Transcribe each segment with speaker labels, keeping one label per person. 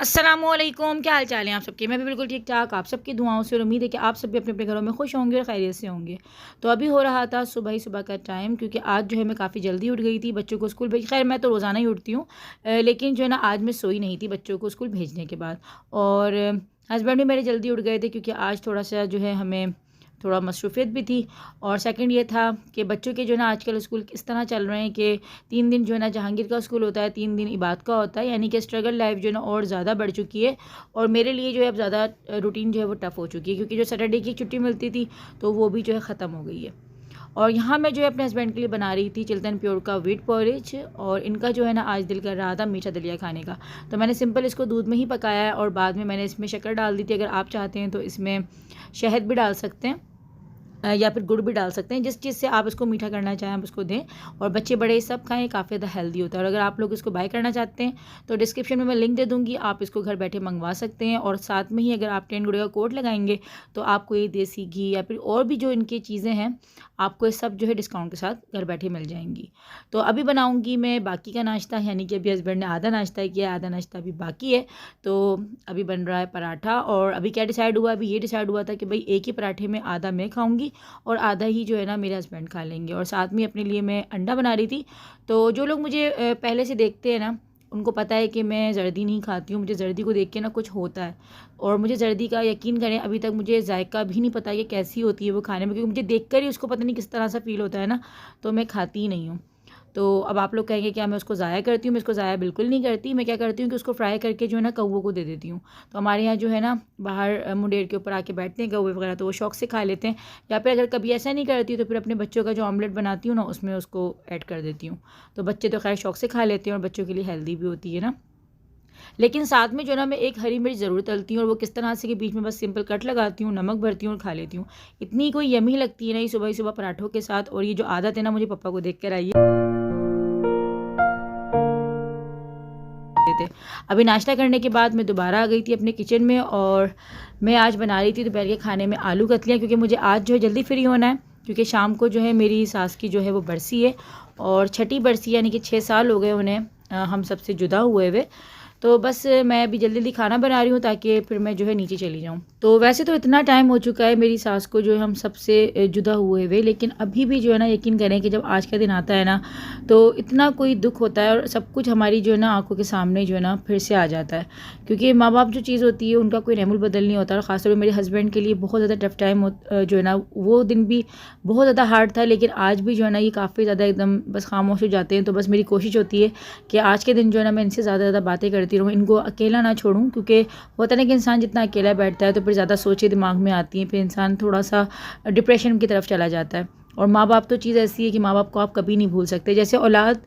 Speaker 1: अस्सलामुअलैकुम, क्या हाल चाल है आप सबके। मैं भी बिल्कुल ठीक ठाक, आप सबकी दुआओं से और उम्मीद है कि आप सब भी अपने अपने घरों में खुश होंगे और खैरियत से होंगे। तो अभी हो रहा था सुबह ही सुबह का टाइम, क्योंकि आज जो है मैं काफ़ी जल्दी उठ गई थी बच्चों को स्कूल भेज। खैर मैं तो रोज़ाना ही उठती हूँ, लेकिन जो है ना आज मैं सोई नहीं थी बच्चों को स्कूल भेजने के बाद। और हस्बैंड भी मेरे जल्दी उठ गए थे, क्योंकि आज थोड़ा सा जो है हमें थोड़ा मसरूफ़ियत भी थी। और सेकंड ये था कि बच्चों के जो है ना आजकल स्कूल इस तरह चल रहे हैं कि 3 दिन जो है ना जहांगीर का स्कूल होता है, 3 दिन इबाद का होता है, यानी कि स्ट्रगल लाइफ जो है ना और ज़्यादा बढ़ चुकी है। और मेरे लिए जो है अब ज़्यादा रूटीन जो है वो टफ़ हो चुकी है, क्योंकि जो सैटरडे की छुट्टी मिलती थी तो वो भी जो है ख़त्म हो गई है। और यहाँ मैं जो है अपने हस्बैंड के लिए बना रही थी चिल्टन प्योर का व्हीट पॉरेज, और इनका जो है ना आज दिल कर रहा था मीठा दलिया खाने का। तो मैंने सिंपल इसको दूध में ही पकाया है, और बाद में मैंने इसमें शक्कर डाल दी थी। अगर आप चाहते हैं तो इसमें शहद भी डाल सकते हैं, या फिर गुड़ भी डाल सकते हैं। जिस चीज़ से आप इसको मीठा करना चाहें आप उसको दें, और बच्चे बड़े सब खाएं, काफ़ी ज़्यादा हेल्दी होता है। और अगर आप लोग इसको बाय करना चाहते हैं तो डिस्क्रिप्शन में मैं लिंक दे दूँगी, आप इसको घर बैठे मंगवा सकते हैं। और साथ में ही अगर आप 10 गुड का कोड लगाएंगे तो आपको ये देसी घी या फिर और भी जो इनकी चीज़ें हैं, आपको ये सब जो है डिस्काउंट के साथ घर बैठे मिल जाएंगी। तो अभी बनाऊँगी मैं बाकी का नाश्ता, यानी कि अभी हस्बैंड ने आधा नाश्ता किया है, आधा नाश्ता अभी बाकी है। तो अभी बन रहा है पराठा। और अभी क्या डिसाइड हुआ, अभी ये डिसाइड हुआ था कि भाई एक ही पराठे में आधा मैं खाऊँगी और आधा ही जो है ना मेरे हस्बैंड खा लेंगे। और साथ में अपने लिए मैं अंडा बना रही थी। तो जो लोग मुझे पहले से देखते हैं ना, उनको पता है कि मैं जर्दी नहीं खाती हूँ। मुझे जर्दी को देख के ना कुछ होता है, और मुझे जर्दी का यकीन करें अभी तक मुझे जायका भी नहीं पता कि कैसी होती है वो खाने में, क्योंकि मुझे देख कर ही उसको पता नहीं किस तरह सा फील होता है ना, तो मैं खाती ही नहीं हूँ। तो अब आप लोग कहेंगे क्या मैं उसको ज़ाया करती हूँ। मैं इसको ज़ाया बिल्कुल नहीं करती। मैं क्या करती हूँ कि उसको फ्राई करके जो है ना कौवों को दे देती हूँ। तो हमारे यहाँ जो है ना बाहर मुंडेर के ऊपर आके बैठते हैं कौवे वगैरह, तो वो शौक से खा लेते हैं। या फिर अगर कभी ऐसा नहीं करती तो फिर अपने बच्चों का जो ऑमलेट बनाती हूँ ना उसमें उसको ऐड कर देती हूँ। तो बच्चे तो खैर शौक से खा लेते हैं, और बच्चों के लिए हेल्दी भी होती है ना। लेकिन साथ में जो ना मैं एक हरी मिर्च ज़रूर तलती हूँ, और वो किस तरह से कि बीच में बस सिंपल कट लगाती हूँ, नमक भरती हूँ और खा लेती हूँ। इतनी कोई यमी लगती है ना ये सुबह ही सुबह पराठों के साथ। और ये जो आदत है ना मुझे पापा को देख कर आई है थे। अभी नाश्ता करने के बाद मैं दोबारा आ गई थी अपने किचन में, और मैं आज बना रही थी दोपहर के खाने में आलू कतलियाँ, क्योंकि मुझे आज जो है जल्दी फ्री होना है, क्योंकि शाम को जो है मेरी सास की जो है वो बरसी है, और छठी बरसी, यानी कि 6 साल हो गए उन्हें हम सबसे जुदा हुए हुए। तो बस मैं अभी जल्दी जल्दी खाना बना रही हूँ ताकि फिर मैं जो है नीचे चली जाऊँ। तो वैसे तो इतना टाइम हो चुका है मेरी सास को जो है हम सबसे जुदा हुए हुए, लेकिन अभी भी जो है ना यकीन करें कि जब आज का दिन आता है ना तो इतना कोई दुख होता है, और सब कुछ हमारी जो है ना आंखों के सामने जो है ना फिर से आ जाता है। क्योंकि माँ बाप जो चीज़ होती है उनका कोई रैमुल बदल नहीं होता। और ख़ासतौर पर मेरे हस्बैंड के लिए बहुत ज़्यादा टफ टाइम जो है ना वो दिन भी बहुत ज़्यादा हार्ड था, लेकिन आज भी जो है ना ये काफ़ी ज़्यादा एकदम बस खामोश हो जाते हैं। तो बस मेरी कोशिश होती है कि आज के दिन जो है ना मैं इनसे ज़्यादा बातें करती रहूँ, इनको अकेला ना छोड़ूँ। क्योंकि होता है ना कि इंसान जितना अकेला बैठता है तो फिर ज़्यादा सोचें दिमाग में आती हैं, फिर इंसान थोड़ा सा डिप्रेशन की तरफ चला जाता है। और माँ बाप तो चीज़ ऐसी है कि माँ बाप को आप कभी नहीं भूल सकते। जैसे औलाद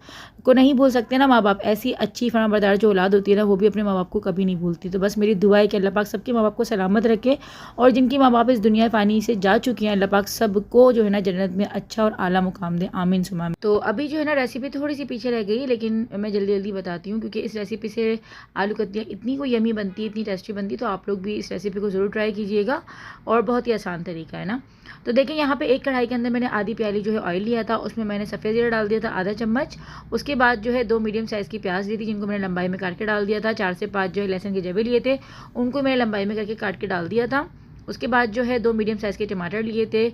Speaker 1: को नहीं भूल सकते ना माँ बाप, ऐसी अच्छी फरमाबरदार जो औलाद होती है ना वो भी अपने माँ बाप को कभी नहीं भूलती। तो बस मेरी दुआ है कि अल्लाह पाक सबके माँ बाप को सलामत रखे, और जिनकी माँ बाप इस दुनिया फ़ानी से जा चुकी हैं अल्लाह पाक सबको जो है ना जन्नत में अच्छा और आला मुकाम दे, आमीन सुमा आमीन। तो अभी जो है ना रेसिपी थोड़ी सी पीछे रह गई है, लेकिन मैं जल्दी जल्दी बताती हूँ, क्योंकि इस रेसिपी से आलू कतलियाँ इतनी कोई यमी बनती है, इतनी टेस्टी बनती है। तो आप लोग भी इस रेसिपी को ज़रूर ट्राई कीजिएगा, और बहुत ही आसान तरीका है ना। तो देखिए यहाँ पे एक कढ़ाई के अंदर मैंने आधी प्याली जो है ऑयल लिया था, उसमें मैंने सफ़ेद ज़ीरा डाल दिया था आधा चम्मच। उसके बाद जो है 2 मीडियम साइज़ की प्याज ली थी, जिनको मैंने लंबाई में काट के डाल दिया था। 4 से 5 जो है लहसुन के जबे लिए थे, उनको मैंने लंबाई में करके काट के डाल दिया था। उसके बाद जो है 2 मीडियम साइज़ के टमाटर लिए थे,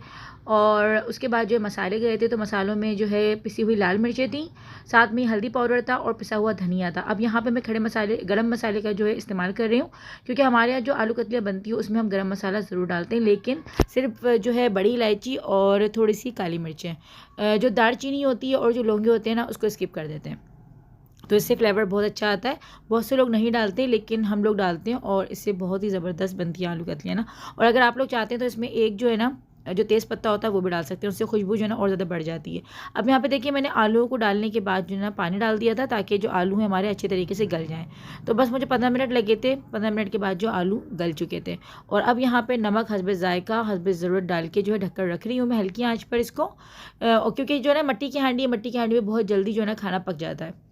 Speaker 1: और उसके बाद जो है मसाले गए थे। तो मसालों में जो है पिसी हुई लाल मिर्चें थी, साथ में हल्दी पाउडर था और पिसा हुआ धनिया था। अब यहाँ पे मैं खड़े मसाले गरम मसाले का जो है इस्तेमाल कर रही हूँ, क्योंकि हमारे यहाँ जो आलू कतलियाँ बनती है उसमें हम गरम मसाला ज़रूर डालते हैं, लेकिन सिर्फ जो है बड़ी इलायची और थोड़ी सी काली मिर्चें, जो दालचीनी होती है और जो लौंगे होते हैं ना उसको स्किप कर देते हैं। तो इससे फ्लेवर बहुत अच्छा आता है। बहुत से लोग नहीं डालते, लेकिन हम लोग डालते हैं, और इससे बहुत ही ज़बरदस्त बनती है आलू कतलियाँ ना। और अगर आप लोग चाहते हैं तो इसमें एक जो है ना जो तेज़ पत्ता होता है वो भी डाल सकते हैं, उससे खुशबू जो है ना और ज़्यादा बढ़ जाती है। अब यहाँ पे देखिए मैंने आलूओं को डालने के बाद जो है ना पानी डाल दिया था, ताकि जो आलू हैं हमारे अच्छे तरीके से गल जाएँ। तो बस मुझे 15 मिनट लगे थे। 15 मिनट के बाद जो आलू गल चुके थे, और अब यहाँ पे नमक हस्बे ज़ायका हस्बे ज़रूरत डाल के जो है ढककर रख रही हूँ मैं हल्की आँच पर इसको, क्योंकि जो है ना मट्टी की हांडी है, मट्टी की हांडी में बहुत जल्दी जो है ना खाना पक जाता है।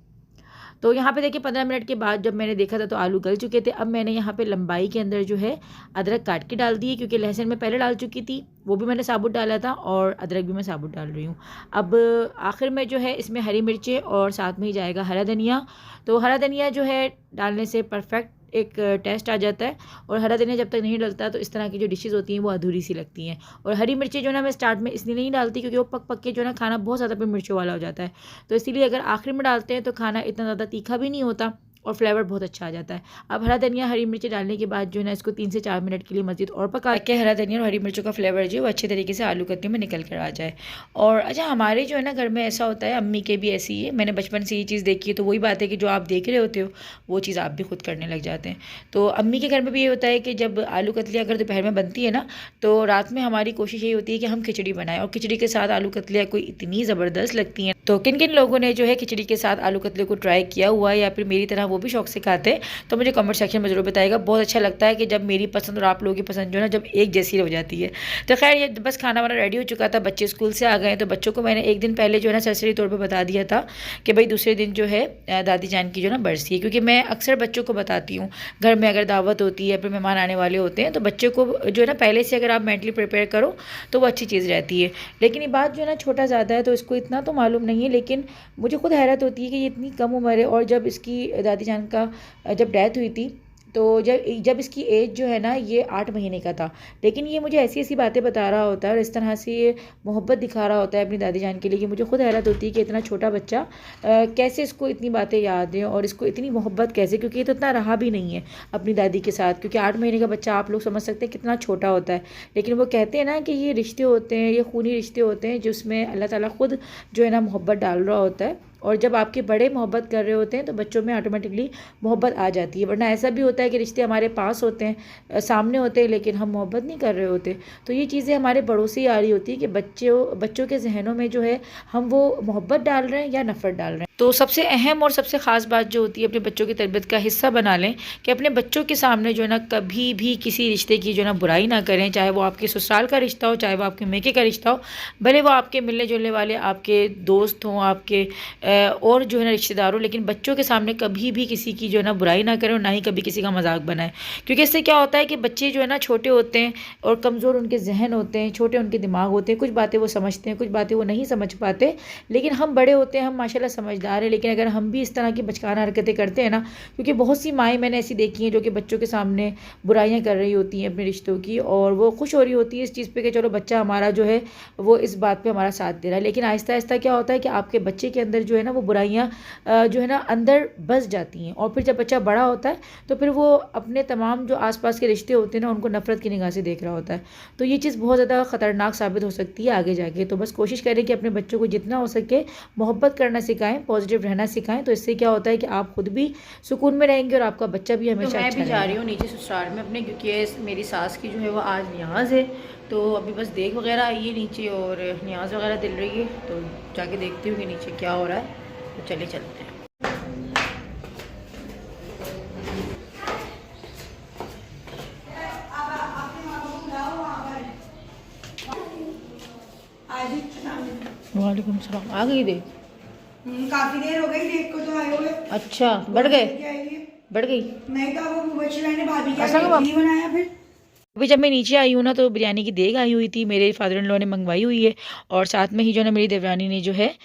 Speaker 1: तो यहाँ पे देखिए 15 मिनट के बाद जब मैंने देखा था तो आलू गल चुके थे। अब मैंने यहाँ पे लंबाई के अंदर जो है अदरक काट के डाल दी है, क्योंकि लहसुन मैं पहले डाल चुकी थी, वो भी मैंने साबुत डाला था, और अदरक भी मैं साबुत डाल रही हूँ। अब आखिर में जो है इसमें हरी मिर्चें और साथ में ही जाएगा हरा धनिया। तो हरा धनिया जो है डालने से परफेक्ट एक टेस्ट आ जाता है। और हरा धनिया जब तक नहीं डलता तो इस तरह की जो डिशेज़ होती हैं वो अधूरी सी लगती हैं। और हरी मिर्ची जो है ना मैं स्टार्ट में इसलिए नहीं डालती क्योंकि वो पक पक के जो है ना खाना बहुत ज़्यादा फिर मिर्चों वाला हो जाता है। तो इसीलिए अगर आखिर में डालते हैं तो खाना इतना ज़्यादा तीखा भी नहीं होता और फ्लेवर बहुत अच्छा आ जाता है। अब हरा धनिया हरी मिर्ची डालने के बाद जो है ना इसको 3 से 4 मिनट के लिए मज़ीद और पका के हरा धनिया और हरी मिर्चों का फ्लेवर जो है वो अच्छे तरीके से आलू कतली में निकल कर आ जाए। और अच्छा हमारे जो है ना घर में ऐसा होता है, अम्मी के भी ऐसी ही है, मैंने बचपन से ये चीज़ देखी है। तो वही बात है कि जो आप देख रहे होते हो वो चीज़ आप भी खुद करने लग जाते हैं। तो अम्मी के घर में भी ये होता है कि जब आलू कतली अगर दोपहर में बनती है ना तो रात में हमारी कोशिश यही होती है कि हम खिचड़ी बनाएं, और खिचड़ी के साथ आलू कतलियाँ कोई इतनी ज़बरदस्त लगती हैं। तो किन किन लोगों ने जो है खिचड़ी के साथ आलू कतले को ट्राई किया हुआ है या फिर मेरी तरह वो भी शौक से खाते हैं तो मुझे कमेंट सेक्शन में ज़रूर बताइएगा। बहुत अच्छा लगता है कि जब मेरी पसंद और आप लोगों की पसंद जो है ना जब एक जैसी हो जाती है। तो खैर ये बस खाना वाना रेडी हो चुका था, बच्चे स्कूल से आ गए। तो बच्चों को मैंने एक दिन पहले जो है ना सरसरी तौर पर बता दिया था कि भाई दूसरे दिन जो है दादी जान की जो है ना बरसी है, क्योंकि मैं अक्सर बच्चों को बताती हूँ घर में अगर दावत होती है फिर मेहमान आने वाले होते हैं तो बच्चों को जो है ना पहले से अगर आप मेंटली प्रिपेयर करो तो वो अच्छी चीज़ रहती है। लेकिन ये बात जो है ना छोटा ज़्यादा है तो इसको इतना तो मालूम नहीं है, लेकिन मुझे खुद हैरत होती है कि ये इतनी कम उम्र है। और जब इसकी दादी जान का जब डेथ हुई थी तो जब इसकी एज जो है ना ये 8 महीने का था, लेकिन ये मुझे ऐसी ऐसी बातें बता रहा होता है और इस तरह से ये मोहब्बत दिखा रहा होता है अपनी दादी जान के लिए कि मुझे खुद हैरत होती है कि इतना छोटा बच्चा कैसे इसको इतनी बातें याद हैं और इसको इतनी मोहब्बत कैसे, क्योंकि ये तो इतना रहा भी नहीं है अपनी दादी के साथ। क्योंकि 8 महीने का बच्चा आप लोग समझ सकते हैं कितना छोटा होता है, लेकिन वो कहते हैं ना कि ये रिश्ते होते हैं, ये खूनी रिश्ते होते हैं जिसमें अल्लाह ताला खुद जो है ना मोहब्बत डाल रहा होता है। और जब आपके बड़े मोहब्बत कर रहे होते हैं तो बच्चों में ऑटोमेटिकली मोहब्बत आ जाती है। वरना ऐसा भी होता है कि रिश्ते हमारे पास होते हैं, सामने होते हैं, लेकिन हम मोहब्बत नहीं कर रहे होते। तो ये चीज़ें हमारे बड़ों से ही आ रही होती है कि बच्चों के जहनों में जो है हम वो मोहब्बत डाल रहे हैं या नफ़रत डाल रहे हैं। तो सबसे अहम और सबसे ख़ास बात जो होती है अपने बच्चों की तरबियत का हिस्सा बना लें कि अपने बच्चों के सामने जो है ना कभी भी किसी रिश्ते की जो है ना बुराई ना करें, चाहे वो आपके ससुराल का रिश्ता हो, चाहे वो आपके मेके का रिश्ता हो, भले वो आपके मिलने जुलने वाले आपके दोस्त हों, आपके और जो है ना रिश्तेदार हो, लेकिन बच्चों के सामने कभी भी किसी की जो है ना बुराई ना करें और ना ही कभी किसी का मजाक बनाएं। क्योंकि इससे क्या होता है कि बच्चे जो है ना छोटे होते हैं और कमज़ोर उनके जहन होते हैं, छोटे उनके दिमाग होते हैं, कुछ बातें वो समझते हैं, कुछ बातें वो नहीं समझ पाते। लेकिन हम बड़े होते हैं, हम माशाल्लाह समझदार हैं, लेकिन अगर हम भी इस तरह की बचकाना हरकतें करते हैं ना, क्योंकि बहुत सी माएँ मैंने ऐसी देखी हैं जो कि बच्चों के सामने बुराइयाँ कर रही होती हैं अपने रिश्तों की, और वो खुश हो रही होती है इस चीज़ पर कि चलो बच्चा हमारा जो है वो इस बात पर हमारा साथ दे रहा है। लेकिन आहिस्ता आहिस्ता क्या होता है कि आपके बच्चे के अंदर जो है ना वो बुराइयाँ जो है ना अंदर बस जाती हैं, और फिर जब बच्चा बड़ा होता है तो फिर वो अपने तमाम जो आसपास के रिश्ते होते हैं ना उनको नफ़रत की निगाह से देख रहा होता है। तो ये चीज़ बहुत ज़्यादा ख़तरनाक साबित हो सकती है आगे जाके। तो बस कोशिश करें कि अपने बच्चों को जितना हो सके मोहब्बत करना सिखाएं, पॉजिटिव रहना सिखाएं। तो इससे क्या होता है कि आप खुद भी सुकून में रहेंगे और आपका बच्चा भी हमेशा अच्छा रहेगा। मैं भी जा रही हूँ नीचे ससुराल में अपने, क्योंकि मेरी सास की जो है वो आज न्याज़ है। तो अभी बस देख वगैरह आई है नीचे और न्याज़ वगैरह दिल रही है, तो जाके देखती हूँ कि नीचे क्या हो रहा है। तो चले चलते हैं। वालेकुम सलाम। आ गई देख?
Speaker 2: काफी देर हो गई, देख को तो आए हुए।
Speaker 1: अच्छा बढ़ गए? बढ़ गई
Speaker 2: नहीं तो वो बच्चे मैंने भाभी का नहीं बनाया। फिर
Speaker 1: अभी जब मैं नीचे आई हूँ ना तो बिरयानी की देग आई हुई थी, मेरे फादर इन लॉ ने मंगवाई हुई है, और साथ में ही जो है ना मेरी देवरानी ने जो है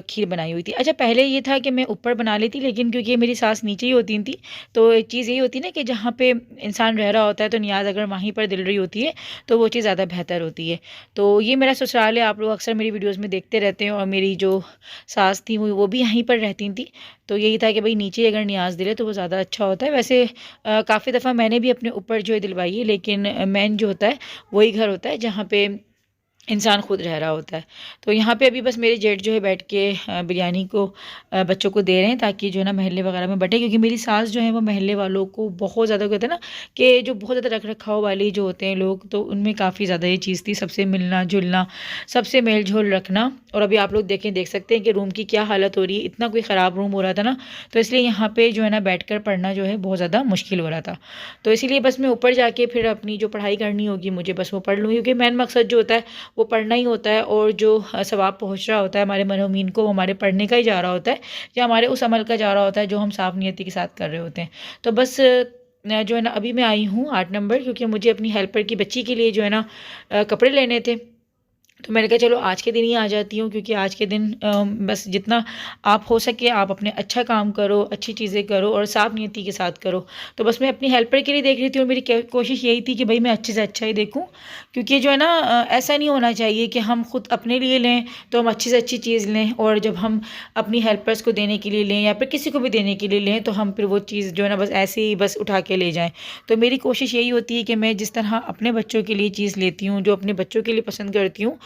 Speaker 1: खीर बनाई हुई थी। अच्छा पहले ये था कि मैं ऊपर बना लेती, लेकिन क्योंकि मेरी सास नीचे ही होती थी तो एक चीज़ यही होती है ना कि जहाँ पे इंसान रह रहा होता है तो नियाज़ अगर वहीं पर दिल रही होती है तो वो चीज़ ज़्यादा बेहतर होती है। तो ये मेरा ससुराल है, आप लोग अक्सर मेरी वीडियोज़ में देखते रहते हैं, और मेरी जो सास थी वो भी यहीं पर रहती थी। तो यही था कि भाई नीचे अगर नियाज़ दिले तो वो ज़्यादा अच्छा होता है। वैसे काफ़ी दफ़ा मैंने भी अपने ऊपर जो है दिलवाई है, लेकिन मेन जो होता है वही घर होता है जहाँ पे इंसान खुद रह रहा होता है। तो यहाँ पे अभी बस मेरे जेठ जो है बैठ के बिरयानी को बच्चों को दे रहे हैं ताकि जो है ना महल्ले वगैरह में बटे, क्योंकि मेरी सास जो है वो महल्ले वालों को बहुत ज़्यादा कहते हैं ना कि जो बहुत ज़्यादा रख रखाव वाले जो होते हैं लोग, तो उनमें काफ़ी ज़्यादा ये चीज़ थी, सबसे मिलना जुलना, सबसे मेल झोल रखना। और अभी आप लोग देख सकते हैं कि रूम की क्या हालत हो रही है, इतना कोई ख़राब रूम हो रहा था ना, तो इसलिए यहाँ पर जो है ना बैठ कर पढ़ना जो है बहुत ज़्यादा मुश्किल हो रहा था। तो इसीलिए बस मैं ऊपर जाके फिर अपनी जो पढ़ाई करनी होगी मुझे बस वो पढ़ लूँगी, क्योंकि मेन मकसद जो होता है वो पढ़ना ही होता है, और जो सवाब पहुंच रहा होता है हमारे मरहूमीन को वो हमारे पढ़ने का ही जा रहा होता है, या हमारे उस अमल का जा रहा होता है जो हम साफ़ नियति के साथ कर रहे होते हैं। तो बस जो है ना अभी मैं आई हूँ 8 नंबर, क्योंकि मुझे अपनी हेल्पर की बच्ची के लिए जो है ना कपड़े लेने थे। तो मैंने कहा चलो आज के दिन ही आ जाती हूँ, क्योंकि आज के दिन बस जितना आप हो सके आप अपने अच्छा काम करो, अच्छी चीज़ें करो और साफ़ नीयती के साथ करो। तो बस मैं अपनी हेल्पर के लिए देख रही थी और मेरी कोशिश यही थी कि भाई मैं अच्छे से अच्छा ही देखूँ, क्योंकि जो है ना ऐसा नहीं होना चाहिए कि हम खुद अपने लिए लें तो हम अच्छी से अच्छी चीज़ लें, और जब हम अपनी हेल्पर्स को देने के लिए लें या फिर किसी को भी देने के लिए लें तो हम फिर वो चीज़ जो है ना बस ऐसे ही बस उठा के ले जाएँ। तो मेरी कोशिश यही होती है कि मैं जिस तरह अपने बच्चों के लिए चीज़ लेती हूँ, जो अपने बच्चों के लिए पसंद करती हूँ,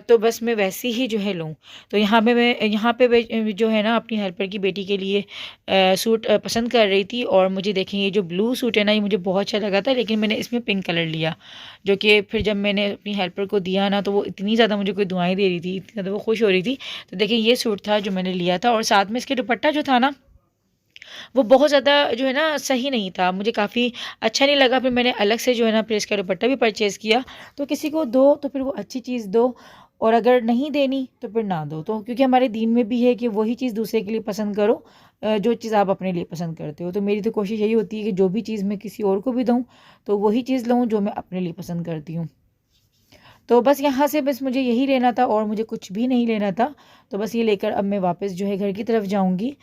Speaker 1: तो बस मैं वैसी ही जो है लूँ। तो यहाँ पे मैं जो है ना अपनी हेल्पर की बेटी के लिए सूट पसंद कर रही थी, और मुझे देखें ये जो ब्लू सूट है ना ये मुझे बहुत अच्छा लगा था, लेकिन मैंने इसमें पिंक कलर लिया, जो कि फिर जब मैंने अपनी हेल्पर को दिया ना तो वो इतनी ज़्यादा मुझे कोई दुआएं दे रही थी, इतनी ज़्यादा वो खुश हो रही थी। तो देखिए ये सूट था जो मैंने लिया था, और साथ में इसके दुपट्टा जो था ना वो बहुत ज़्यादा जो है ना सही नहीं था, मुझे काफ़ी अच्छा नहीं लगा। फिर मैंने अलग से जो है ना फिर इसका दुपट्टा भी परचेज़ किया। तो किसी को दो तो फिर वो अच्छी चीज़ दो, और अगर नहीं देनी तो फिर ना दो। तो क्योंकि हमारे दीन में भी है कि वही चीज़ दूसरे के लिए पसंद करो जो चीज़ आप अपने लिए पसंद करते हो। तो मेरी तो कोशिश यही होती है कि जो भी चीज़ मैं किसी और को भी दूँ तो वही चीज़ लूँ जो मैं अपने लिए पसंद करती हूँ। तो बस यहाँ से बस मुझे यही लेना था और मुझे कुछ भी नहीं लेना था। तो बस ये लेकर अब मैं वापस जो है घर की तरफ जाऊँगी,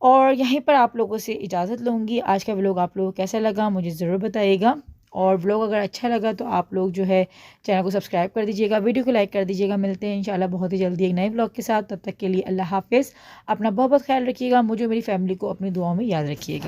Speaker 1: और यहीं पर आप लोगों से इजाज़त लूँगी। आज का व्लॉग आप लोगों को कैसा लगा मुझे ज़रूर बताइएगा, और व्लॉग अगर अच्छा लगा तो आप लोग जो है चैनल को सब्सक्राइब कर दीजिएगा, वीडियो को लाइक कर दीजिएगा। मिलते हैं इंशाल्लाह बहुत ही जल्दी एक नए व्लॉग के साथ। तब तक के लिए अल्लाह हाफ़िज़। अपना बहुत बहुत ख्याल रखिएगा, मुझे मेरी फैमिली को अपनी दुआओं में याद रखिएगा।